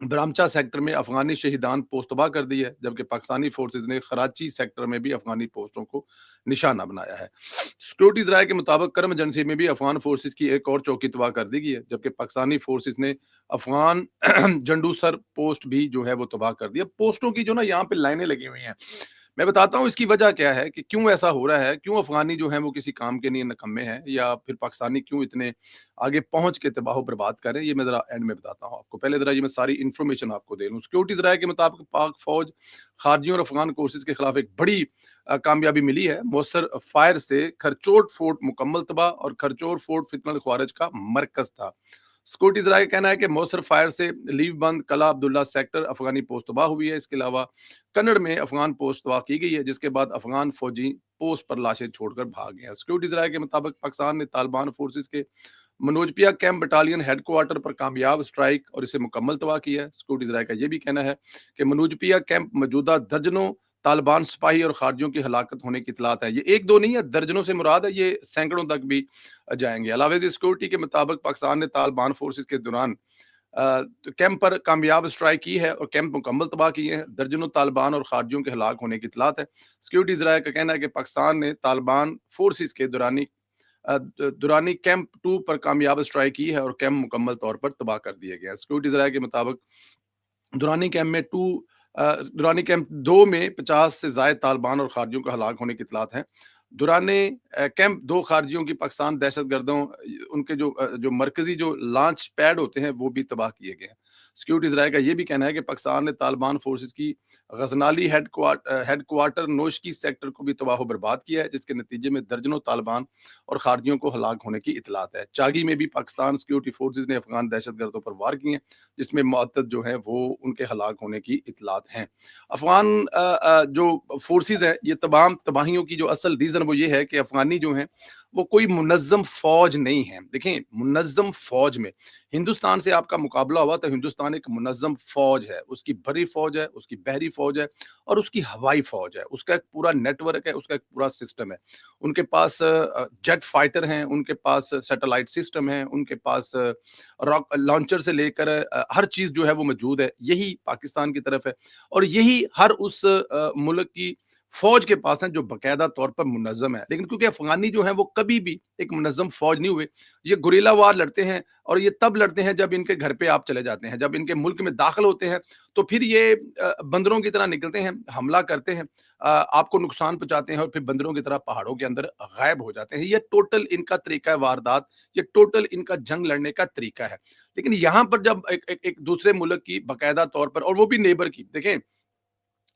برامچا sector میں Afghani شہیدان post تباہ کر دی ہے، جبکہ پاکستانی فورسز نے کراچی سیکٹر میں بھی افغانی پوسٹوں کو نشانہ بنایا ہے۔ سیکورٹی ذرائع کے مطابق کرم ایجنسی میں بھی افغان فورسز کی ایک اور چوکی تباہ کر دی گئی ہے، جبکہ پاکستانی فورسز نے افغان جنڈو سر پوسٹ بھی جو ہے وہ تباہ کر دیا۔ پوسٹوں کی جو نا یہاں پہ لائنیں لگی ہوئی ہیں، میں بتاتا ہوں اس کی وجہ کیا ہے کہ کیوں ایسا ہو رہا ہے، کیوں افغانی جو ہیں وہ کسی کام کے لیے نکمے ہیں، یا پھر پاکستانی کیوں اتنے آگے پہنچ کے تباہ و برباد کریں، یہ میں ذرا اینڈ میں بتاتا ہوں آپ کو۔ پہلے ذرا یہ میں ساری انفارمیشن آپ کو دے لوں۔ سیکورٹی ذرائع کے مطابق پاک فوج خارجیوں اور افغان کورسز کے خلاف ایک بڑی کامیابی ملی ہے۔ مؤثر فائر سے کھرچوٹ فورٹ مکمل تباہ، اور کھرچور فورٹ فتنہ الخوارج کا مرکز تھا۔ سیکورٹی ذرائع کا کہنا ہے کہ مؤثر فائر سے لیو بند قلعہ عبداللہ سیکٹر افغانی پوسٹ تباہ ہوئی ہے۔ اس کے علاوہ کنڑ میں افغان پوسٹ تباہ کی گئی ہے، جس کے بعد افغان فوجی پوسٹ پر لاشیں چھوڑ کر بھاگ گئے ہیں۔ سیکورٹی ذرائع کے مطابق پاکستان نے طالبان فورسز کے منوجپیا کیمپ بٹالین ہیڈ کوارٹر پر کامیاب اسٹرائک اور اسے مکمل تباہ کیا ہے۔ سیکورٹی ذرائع کا یہ بھی کہنا ہے کہ منوجپیا کیمپ موجودہ درجنوں طالبان سپاہی اور خارجیوں کی ہلاکت ہونے کی اطلاعات ہے۔ یہ ایک دو نہیں ہے، درجنوں سے مراد ہے، یہ سینکڑوں تک بھی جائیں گے۔ علاوہ ازیں سیکورٹی کے مطابق پاکستان نے طالبان فورسز کے دوران کیمپ پر کامیاب اسٹرائک کی ہے اور کیمپ مکمل تباہ کیے ہیں۔ درجنوں طالبان اور خارجیوں کے ہلاک ہونے کی اطلاعات ہے۔ سیکورٹی ذرائع کا کہنا ہے کہ پاکستان نے طالبان فورسز کے دورانی کیمپ 2 پر کامیاب اسٹرائک کی ہے اور کیمپ مکمل طور پر تباہ کر دیے گئے ہیں۔ سیکورٹی ذرائع کے مطابق دورانی کیمپ 2 میں 50 سے زائد طالبان اور خارجیوں کا ہلاک ہونے کی اطلاعات ہیں۔ دوران کیمپ 2 خارجیوں کی پاکستان دہشت گردوں ان کے جو مرکزی جو لانچ پیڈ ہوتے ہیں وہ بھی تباہ کیے گئے ہیں۔ سیکورٹی ذرائع کا یہ بھی کہنا ہے کہ پاکستان نے طالبان فورسز کی Ghaznali head quarter Noshki sector کو بھی تباہ و برباد کیا ہے، جس کے نتیجے میں درجنوں طالبان اور خارجیوں کو ہلاک ہونے کی اطلاعات ہے۔ چاگی میں بھی پاکستان سیکورٹی فورسز نے افغان دہشت گردوں پر وار کیے ہیں، جس میں معتد جو ہیں وہ ان کے ہلاک ہونے کی اطلاعات ہیں۔ افغان جو فورسز ہیں، یہ تمام تباہیوں کی جو اصل ریزن وہ یہ ہے کہ افغانی جو ہیں وہ کوئی منظم فوج نہیں ہے۔ دیکھیں، منظم فوج میں ہندوستان سے آپ کا مقابلہ ہوا تو ہندوستان ایک منظم فوج ہے، اس کی بری فوج ہے، اس کی بحری فوج ہے اور اس کی ہوائی فوج ہے، اس کا ایک پورا نیٹ ورک ہے، اس کا ایک پورا سسٹم ہے۔ ان کے پاس جیٹ فائٹر ہیں، ان کے پاس سیٹلائٹ سسٹم ہیں، ان کے پاس راک لانچر سے لے کر ہر چیز جو ہے وہ موجود ہے۔ یہی پاکستان کی طرف ہے اور یہی ہر اس ملک کی فوج کے پاس ہیں جو باقاعدہ طور پر منظم ہے۔ لیکن کیونکہ افغانی جو ہیں وہ کبھی بھی ایک منظم فوج نہیں ہوئے، یہ گوریلا وار لڑتے ہیں اور یہ تب لڑتے ہیں جب ان کے گھر پہ آپ چلے جاتے ہیں، جب ان کے ملک میں داخل ہوتے ہیں تو پھر یہ بندروں کی طرح نکلتے ہیں، حملہ کرتے ہیں، آپ کو نقصان پہنچاتے ہیں اور پھر بندروں کی طرح پہاڑوں کے اندر غائب ہو جاتے ہیں۔ یہ ٹوٹل ان کا طریقہ ہے واردات، یہ ٹوٹل ان کا جنگ لڑنے کا طریقہ ہے۔ لیکن یہاں پر جب ایک دوسرے ملک کی باقاعدہ طور پر، اور وہ بھی نیبر کی، دیکھیں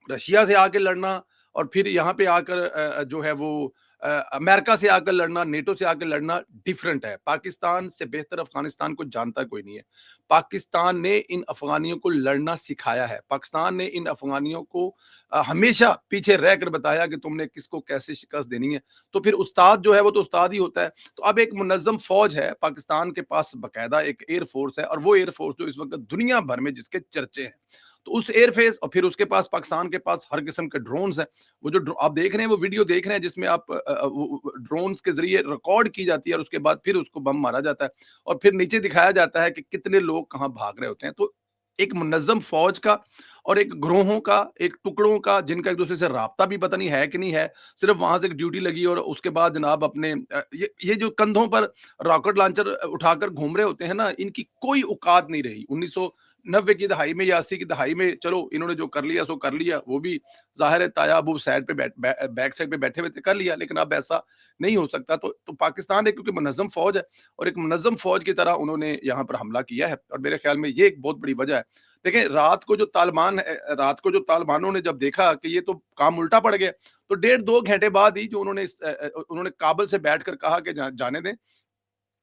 رشیا سے آ کے لڑنا اور پھر یہاں پہ آ کر جو ہے وہ امریکہ سے آ کر لڑنا، نیٹو سے آ کر لڑنا ڈیفرنٹ ہے۔ پاکستان سے بہتر افغانستان کو جانتا کوئی نہیں ہے۔ پاکستان نے ان افغانیوں کو لڑنا سکھایا ہے۔ پاکستان نے ان افغانیوں کو ہمیشہ پیچھے رہ کر بتایا کہ تم نے کس کو کیسے شکست دینی ہے۔ تو پھر استاد جو ہے وہ تو استاد ہی ہوتا ہے۔ تو اب ایک منظم فوج ہے پاکستان کے پاس، باقاعدہ ایک ایئر فورس ہے، اور وہ ایئر فورس جو اس وقت دنیا بھر میں جس کے چرچے ہیں، تو اس ایئر فیس، اور پھر اس کے پاس پاکستان کے پاس ہر قسم کے ڈرونز ہیں۔ وہ جو آپ دیکھ رہے ہیں، وہ ویڈیو دیکھ رہے ہیں جس میں آپ ڈرونز کے ذریعے ریکارڈ کی جاتی ہے اور اس کے بعد پھر اس کو بم مارا جاتا ہے اور پھر نیچے دکھایا جاتا ہے کہ کتنے لوگ کہاں بھاگ رہے ہوتے ہیں۔ تو ایک منظم فوج کا اور ایک گروہوں کا، ایک ٹکڑوں کا، جن کا ایک دوسرے سے رابطہ بھی پتہ نہیں ہے کہ نہیں ہے، صرف وہاں سے ایک ڈیوٹی لگی اور اس کے بعد جناب اپنے یہ جو کندھوں پر راکٹ لانچر اٹھا کر گھوم رہے ہوتے ہیں نا، ان کی کوئی اوقات نہیں رہی۔ 1990 کی دہائی میں یا 80 کی دہائی میں چلو انہوں نے جو کر لیا سو کر لیا، وہ بھی ظاہر ہے تایا ابو سائڈ پہ بیک سائڈ پہ بیٹھے ہوئے تھے، کر لیا، لیکن اب ایسا نہیں ہو سکتا۔ تو پاکستان ایک کیونکہ منظم فوج ہے اور ایک منظم فوج کی طرح انہوں نے یہاں پر حملہ کیا ہے، اور میرے خیال میں یہ ایک بہت بڑی وجہ ہے۔ دیکھیں رات کو جو طالبانوں نے جب دیکھا کہ یہ تو کام الٹا پڑ گیا، تو 1.5-2 گھنٹے بعد ہی جو انہوں نے کابل سے بیٹھ کر کہا کہ جانے دیں،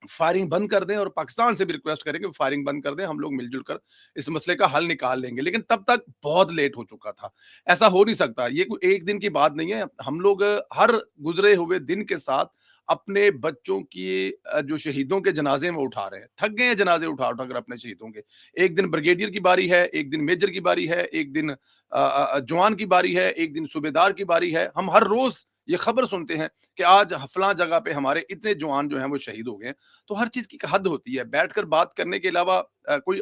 فائرنگ بند کر دیں، اور پاکستان سے بھی ریکویسٹ کریں کہ فائرنگ بند کر دیں، ہم لوگ مل جل کر اس مسئلے کا حل نکال لیں گے۔ لیکن تب تک بہت لیٹ ہو چکا تھا۔ ایسا ہو نہیں سکتا، یہ کوئی ایک دن کی بات نہیں ہے۔ ہم لوگ ہر گزرے ہوئے دن کے ساتھ اپنے بچوں کی جو شہیدوں کے جنازے میں اٹھا رہے ہیں، تھک گئے ہیں جنازے اٹھا اٹھا کر اپنے شہیدوں کے۔ ایک دن بریگیڈیئر کی باری ہے، ایک دن میجر کی باری ہے، ایک دن جوان کی باری ہے، ایک دن صوبیدار کی باری ہے۔ ہم ہر روز یہ خبر سنتے ہیں کہ آج فلاں جگہ پہ ہمارے اتنے جوان جو ہیں وہ شہید ہو گئے ہیں، تو ہر چیز کی ایک حد ہوتی ہے، بیٹھ کر بات کرنے کے علاوہ کوئی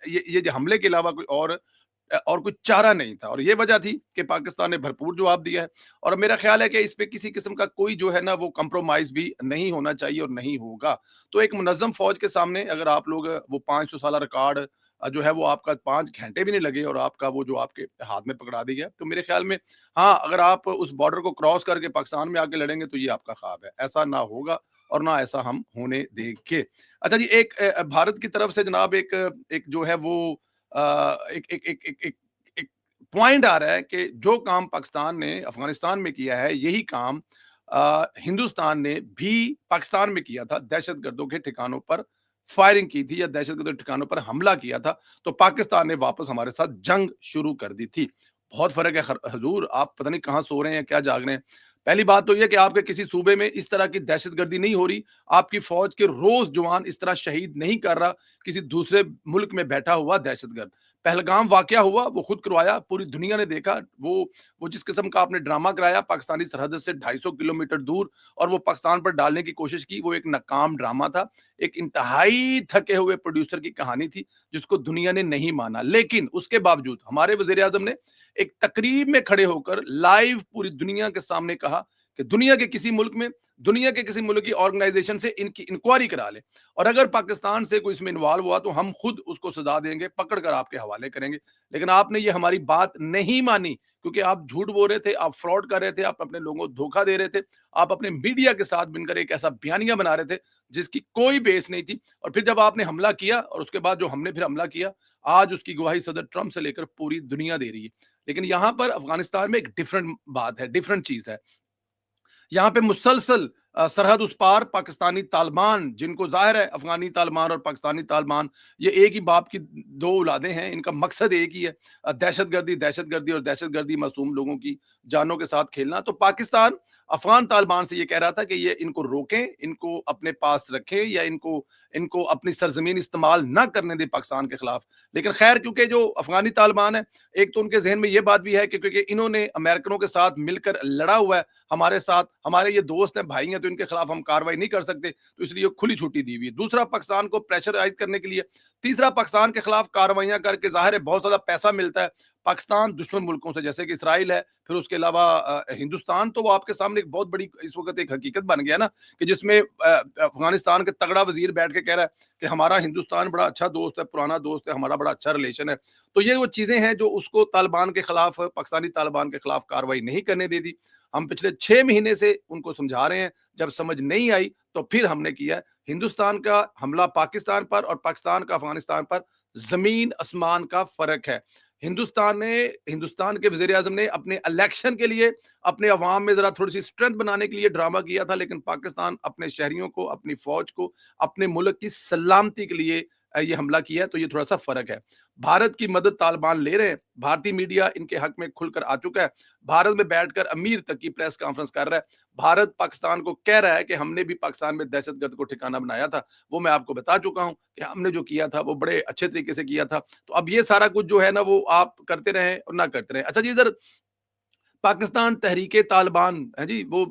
یہ جو حملے کے علاوہ کوئی اور کوئی چارہ نہیں تھا، اور یہ وجہ تھی کہ پاکستان نے بھرپور جواب دیا ہے، اور میرا خیال ہے کہ اس پہ کسی قسم کا کوئی جو ہے نا وہ کمپرومائز بھی نہیں ہونا چاہیے اور نہیں ہوگا۔ تو ایک منظم فوج کے سامنے اگر آپ لوگ وہ 500 سالہ ریکارڈ جو ہے وہ آپ کا 5 گھنٹے بھی نہیں لگے اور آپ کا وہ جو آپ کے ہاتھ میں پکڑا دی گیا، تو میرے خیال میں ہاں، اگر آپ اس بارڈر کو کراس کر کے پاکستان میں آ کے لڑیں گے تو یہ آپ کا خواب ہے، ایسا نہ ہوگا اور نہ ایسا ہم ہونے دیں گے۔ اچھا جی، ایک بھارت کی طرف سے جناب ایک جو ہے وہ ایک پوائنٹ آ رہا ہے کہ جو کام پاکستان نے افغانستان میں کیا ہے، یہی کام ہندوستان نے بھی پاکستان میں کیا تھا، دہشت گردوں کے ٹھکانوں پر فائرنگ کی تھی یا دہشت گردوں کے ٹھکانوں پر حملہ کیا تھا، تو پاکستان نے واپس ہمارے ساتھ جنگ شروع کر دی تھی۔ بہت فرق ہے حضور، آپ پتہ نہیں کہاں سو رہے ہیں، کیا جاگ رہے ہیں۔ پہلی بات تو یہ کہ آپ کے کسی صوبے میں اس طرح کی دہشت گردی نہیں ہو رہی، آپ کی فوج کے روز جوان اس طرح شہید نہیں کر رہا کسی دوسرے ملک میں بیٹھا ہوا دہشت گرد۔ پہلگام واقعہ ہوا، وہ خود کروایا، پوری دنیا نے دیکھا، وہ جس قسم کا آپ نے ڈرامہ کرایا پاکستانی سرحد سے 250 کلومیٹر دور، اور وہ پاکستان پر ڈالنے کی کوشش کی، وہ ایک ناکام ڈرامہ تھا، ایک انتہائی تھکے ہوئے پروڈیوسر کی کہانی تھی جس کو دنیا نے نہیں مانا۔ لیکن اس کے باوجود ہمارے وزیر اعظم نے ایک تقریب میں کھڑے ہو کر لائیو پوری دنیا کے سامنے کہا کہ دنیا کے کسی ملک میں، دنیا کے کسی ملک کی آرگنائزیشن سے ان کی انکوائری کرا لے، اور اگر پاکستان سے کوئی اس میں انوالو ہوا تو ہم خود اس کو سزا دیں گے، پکڑ کر آپ کے حوالے کریں گے۔ لیکن آپ نے یہ ہماری بات نہیں مانی، کیونکہ آپ جھوٹ بول رہے تھے، آپ فراڈ کر رہے تھے، آپ اپنے لوگوں کو دھوکہ دے رہے تھے، آپ اپنے میڈیا کے ساتھ مل کر ایک ایسا بیانیہ بنا رہے تھے جس کی کوئی بیس نہیں تھی، اور پھر جب آپ نے حملہ کیا اور اس کے بعد جو ہم نے پھر حملہ کیا، آج اس کی گواہی صدر ٹرمپ سے لے کر پوری دنیا دے رہی ہے۔ لیکن یہاں پر افغانستان میں ایک ڈفرنٹ بات ہے، ڈفرنٹ چیز ہے۔ یہاں پہ مسلسل سرحد اس پار پاکستانی طالبان، جن کو ظاہر ہے افغانی طالبان اور پاکستانی طالبان یہ ایک ہی باپ کی دو اولادیں ہیں، ان کا مقصد ایک ہی ہے، دہشت گردی، دہشت گردی اور دہشت گردی، معصوم لوگوں کی جانوں کے ساتھ کھیلنا۔ تو پاکستان افغان طالبان سے یہ کہہ رہا تھا کہ یہ ان کو روکیں، ان کو اپنے پاس رکھیں، یا ان کو اپنی سرزمین استعمال نہ کرنے دیں پاکستان کے خلاف۔ لیکن خیر، کیونکہ جو افغانی طالبان ہیں، ایک تو ان کے ذہن میں یہ بات بھی ہے کہ کیونکہ انہوں نے امریکنوں کے ساتھ مل کر لڑا ہوا ہے ہمارے ساتھ، ہمارے یہ دوست ہیں، بھائی ہیں، تو ان کے خلاف ہم کاروائی نہیں کر سکتے، تو اس لیے کھلی چھٹی دی ہوئی ہے۔ دوسرا، پاکستان کو پریشرائز کرنے کے لیے۔ تیسرا، پاکستان کے خلاف کاروائیاں کر کے ظاہر ہے بہت زیادہ پیسہ ملتا ہے پاکستان دشمن ملکوں سے، جیسے کہ اسرائیل ہے، پھر اس کے علاوہ ہندوستان، تو وہ آپ کے سامنے ایک بہت بڑی اس وقت ایک حقیقت بن گیا نا، کہ جس میں افغانستان کے تگڑا وزیر بیٹھ کے کہہ رہا ہے کہ ہمارا ہندوستان بڑا اچھا دوست ہے، پرانا دوست ہے، ہمارا بڑا اچھا ریلیشن ہے۔ تو یہ وہ چیزیں ہیں جو اس کو طالبان کے خلاف، پاکستانی طالبان کے خلاف کاروائی نہیں کرنے دے دی۔ ہم پچھلے 6 مہینے سے ان کو سمجھا رہے ہیں، جب سمجھ نہیں آئی تو پھر ہم نے کیا ہے۔ ہندوستان کا حملہ پاکستان پر اور پاکستان کا افغانستان پر زمین آسمان کا فرق ہے۔ ہندوستان کے وزیر اعظم نے اپنے الیکشن کے لیے اپنے عوام میں ذرا تھوڑی سی اسٹرینتھ بنانے کے لیے ڈرامہ کیا تھا، لیکن پاکستان اپنے شہریوں کو، اپنی فوج کو، اپنے ملک کی سلامتی کے لیے یہ حملہ کیا ہے، تو یہ تھوڑا سا فرق ہے۔ بھارت کی مدد طالبان لے رہے ہیں، بھارتی میڈیا ان کے حق میں کھل کر آ چکا ہے، بھارت میں بیٹھ کر امیر تک کی پریس کانفرنس کر رہا ہے، بھارت پاکستان کو کہہ رہا ہے کہ ہم نے بھی پاکستان میں دہشت گرد کو ٹھکانہ بنایا تھا، وہ میں آپ کو بتا چکا ہوں کہ ہم نے جو کیا تھا وہ بڑے اچھے طریقے سے کیا تھا۔ تو اب یہ سارا کچھ جو ہے نا وہ آپ کرتے رہیں اور نہ کرتے رہیں۔ اچھا جی، ادھر پاکستان تحریک طالبان ہے جی، وہ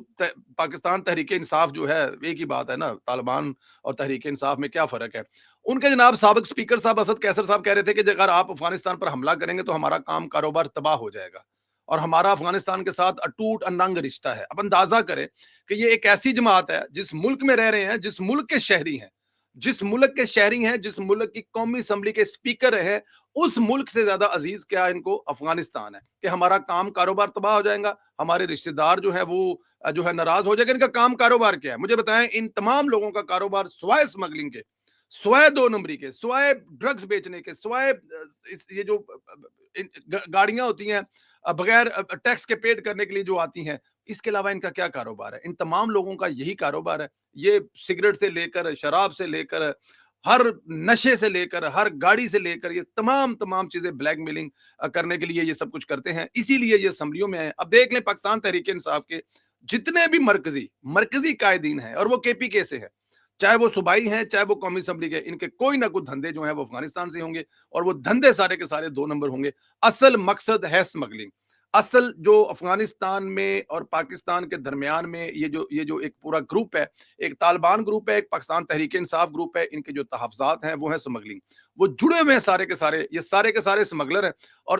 پاکستان تحریک انصاف جو ہے، ایک ہی بات ہے نا، طالبان اور تحریک انصاف میں کیا فرق ہے؟ ان کے جناب سابق اسپیکر صاحب اسد قیصر صاحب کہہ رہے تھے کہ اگر آپ افغانستان پر حملہ کریں گے تو ہمارا کام کاروبار تباہ ہو جائے گا، اور ہمارا افغانستان کے ساتھ اٹوٹ اننگ رشتہ ہے۔ اب اندازہ کریں کہ یہ ایک ایسی جماعت ہے جس ملک میں رہ رہے ہیں، جس ملک کے شہری ہیں، جس ملک کے شہری ہیں، جس ملک کی قومی اسمبلی کے اسپیکر رہے، اس ملک سے زیادہ عزیز کیا ان کو افغانستان ہے، کہ ہمارا کام کاروبار تباہ ہو جائے گا، ہمارے رشتہ دار جو ہے وہ جو ہے ناراض ہو جائے گا۔ ان کا کام کاروبار کیا ہے؟ مجھے بتائیں، ان تمام لوگوں کا کاروبار سوائے اسمگلنگ کے، سوائے 2 نمبری کے، سوائے ڈرگز بیچنے کے، سوائے یہ جو گاڑیاں ہوتی ہیں بغیر ٹیکس کے پیڈ کرنے کے لیے جو آتی ہیں، اس کے علاوہ ان کا کیا کاروبار ہے؟ ان تمام لوگوں کا یہی کاروبار ہے۔ یہ سگریٹ سے لے کر، شراب سے لے کر، ہر نشے سے لے کر، ہر گاڑی سے لے کر، یہ تمام چیزیں بلیک میلنگ کرنے کے لیے یہ سب کچھ کرتے ہیں، اسی لیے یہ اسمبلیوں میں آئے۔ اب دیکھ لیں پاکستان تحریک انصاف کے جتنے بھی مرکزی قائدین ہیں، اور وہ کے پی کے سے ہیں، چاہے وہ صوبائی ہیں، چاہے وہ قومی اسمبلی کے، ان کے کوئی نہ کوئی دھندے جو ہیں وہ افغانستان سے ہوں گے، اور وہ دھندے سارے کے سارے 2 نمبر ہوں گے۔ اصل مقصد ہے اسمگلنگ، اصل جو افغانستان میں اور پاکستان کے درمیان میں یہ جو ایک پورا گروپ ہے، ایک طالبان گروپ ہے، ایک پاکستان تحریک انصاف گروپ ہے، ان کے جو تحفظات ہیں وہ ہیں اسمگلنگ، وہ جڑے ہوئے ہیں سارے کے سارے، یہ سارے کے سارے اسمگلر ہیں۔ اور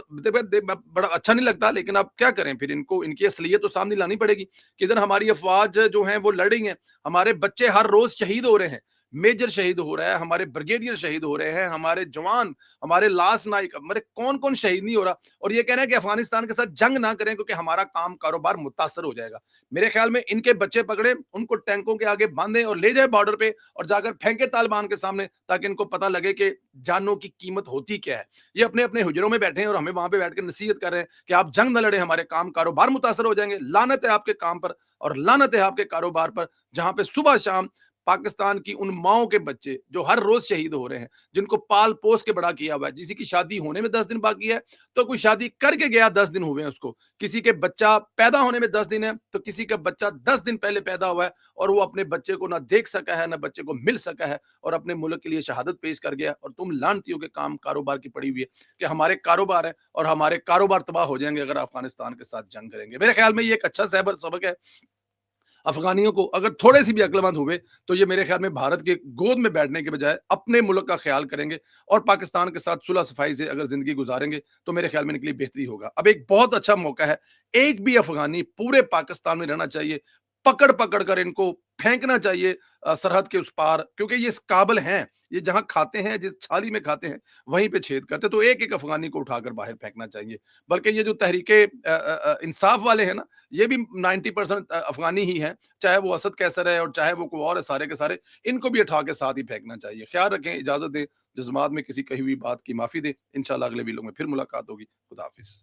بڑا اچھا نہیں لگتا، لیکن آپ کیا کریں، پھر ان کو ان کی اصلیت تو سامنے لانی پڑے گی کہ ادھر ہماری افواج جو ہیں وہ لڑ رہی ہیں، ہمارے بچے ہر روز شہید ہو رہے ہیں، میجر شہید ہو رہا ہے، ہمارے بریگیڈیئر شہید ہو رہے ہیں، ہمارے جوان، ہمارے لاس نائک، ہمارے کون کون شہید نہیں ہو رہا، اور یہ کہہ رہے ہیں کہ افغانستان کے ساتھ جنگ نہ کریں کیونکہ ہمارا کام کاروبار متاثر ہو جائے گا۔ میرے خیال میں ان کے بچے پکڑے، ان کو ٹینکوں کے آگے باندھیں اور لے جائیں بارڈر پہ، اور جا کر پھینکے طالبان کے سامنے، تاکہ ان کو پتہ لگے کہ جانوں کی قیمت ہوتی کیا ہے۔ یہ اپنے اپنے حجروں میں بیٹھے ہیں اور ہمیں وہاں پہ بیٹھ کے نصیحت کر رہے ہیں کہ آپ جنگ نہ لڑیں، ہمارے کام کاروبار متاثر ہو جائیں گے۔ لعنت ہے آپ کے کام پر اور لعنت ہے آپ کے کاروبار پر، جہاں پہ صبح شام پاکستان کی ان ماؤں کے بچے جو ہر روز شہید ہو رہے ہیں، جن کو پال پوس کے بڑا کیا ہوا ہے، کسی کی شادی ہونے میں 10 دن باقی ہے تو کوئی شادی کر کے گیا 10 دن ہوئے ہیں اس کو، کسی کے بچہ پیدا ہونے میں 10 دن ہے تو کسی کا بچہ 10 دن پہلے پیدا ہوا ہے، اور وہ اپنے بچے کو نہ دیکھ سکا ہے، نہ بچے کو مل سکا ہے، اور اپنے ملک کے لیے شہادت پیش کر گیا، اور تم لانتیوں کے کام کاروبار کی پڑی ہوئی ہے کہ ہمارے کاروبار ہے اور ہمارے کاروبار تباہ ہو جائیں گے اگر افغانستان کے ساتھ جنگ کریں گے۔ میرے خیال میں یہ ایک اچھا سبق ہے افغانیوں کو، اگر تھوڑے سی بھی عقل مند ہوئے تو یہ میرے خیال میں بھارت کے گود میں بیٹھنے کے بجائے اپنے ملک کا خیال کریں گے، اور پاکستان کے ساتھ صلح صفائی سے اگر زندگی گزاریں گے تو میرے خیال میں ان کے لیے بہتری ہوگا۔ اب ایک بہت اچھا موقع ہے، ایک بھی افغانی پورے پاکستان میں رہنا چاہیے، پکڑ پکڑ کر ان کو پھینکنا چاہیے سرحد کے اس پار، کیونکہ یہ اس قابل ہیں، یہ جہاں کھاتے ہیں، جس چھالی میں کھاتے ہیں وہیں پہ چھید کرتے، تو ایک ایک افغانی کو اٹھا کر باہر پھینکنا چاہیے۔ بلکہ یہ جو تحریک انصاف والے ہیں نا، یہ بھی 90% افغانی ہی ہیں، چاہے وہ اسد کیسر ہے اور چاہے وہ کوئی اور ہے، سارے کے سارے ان کو بھی اٹھا کے ساتھ ہی پھینکنا چاہیے۔ خیال رکھیں، اجازت دیں، جذبات میں کسی کہی ہوئی بات کی معافی دیں، انشاءاللہ اگلے ویلو میں پھر ملاقات ہوگی۔ خدا حافظ۔